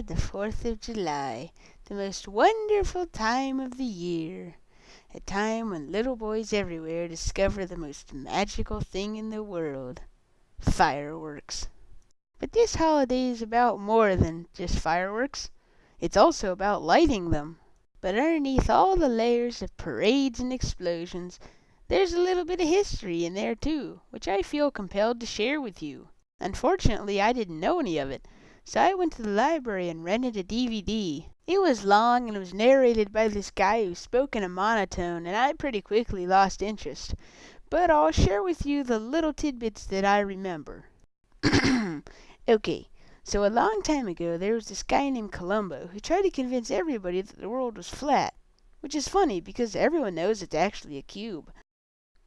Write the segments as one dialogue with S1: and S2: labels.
S1: the 4th of July, the most wonderful time of the year. A time when little boys everywhere discover the most magical thing in the world, fireworks. But this holiday is about more than just fireworks. It's also about lighting them. But underneath all the layers of parades and explosions, there's a little bit of history in there too, which I feel compelled to share with you. Unfortunately, I didn't know any of it, so I went to the library and rented a DVD. It was long and was narrated by this guy who spoke in a monotone, and I pretty quickly lost interest. But I'll share with you the little tidbits that I remember. Okay, so a long time ago there was this guy named Columbo who tried to convince everybody that the world was flat, which is funny because everyone knows it's actually a cube.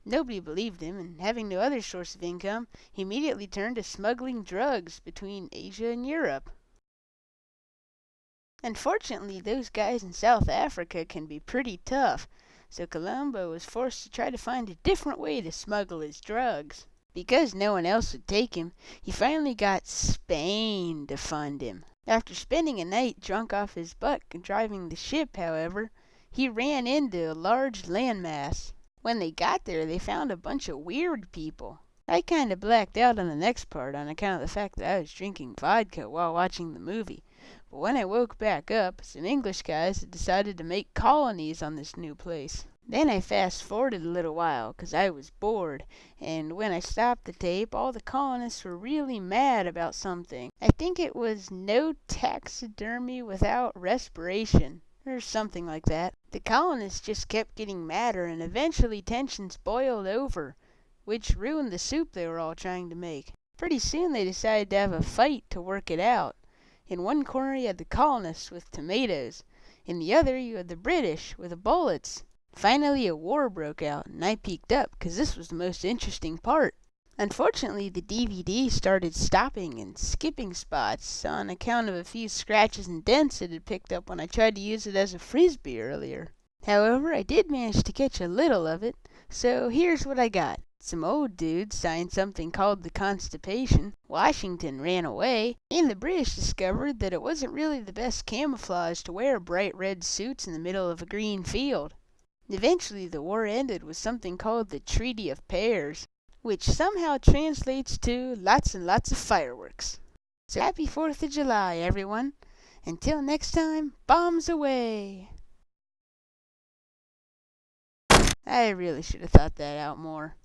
S1: Nobody believed him, and having no other source of income, he immediately turned to smuggling drugs between Asia and Europe. Unfortunately, those guys in South Africa can be pretty tough, so Columbo was forced to try to find a different way to smuggle his drugs. Because no one else would take him, he finally got Spain to fund him. After spending a night drunk off his butt and driving the ship, however, he ran into a large landmass. When they got there, they found a bunch of weird people. I kind of blacked out on the next part on account of the fact that I was drinking vodka while watching the movie. But when I woke back up, some English guys had decided to make colonies on this new place. Then I fast-forwarded a little while, 'cause I was bored, and when I stopped the tape, all the colonists were really mad about something. I think it was no taxidermy without respiration, or something like that. The colonists just kept getting madder, and eventually tensions boiled over, which ruined the soup they were all trying to make. Pretty soon they decided to have a fight to work it out. In one corner you had the colonists with tomatoes. In the other you had the British with bullets. Finally a war broke out, and I peeked up, 'cause this was the most interesting part. Unfortunately, the DVD started stopping and skipping spots on account of a few scratches and dents it had picked up when I tried to use it as a frisbee earlier. However, I did manage to catch a little of it, so here's what I got. Some old dudes signed something called the Constipation, Washington ran away, and the British discovered that it wasn't really the best camouflage to wear bright red suits in the middle of a green field. Eventually the war ended with something called the Treaty of Pears, which somehow translates to lots and lots of fireworks. So happy 4th of July, everyone. Until next time, bombs away. I really should have thought that out more.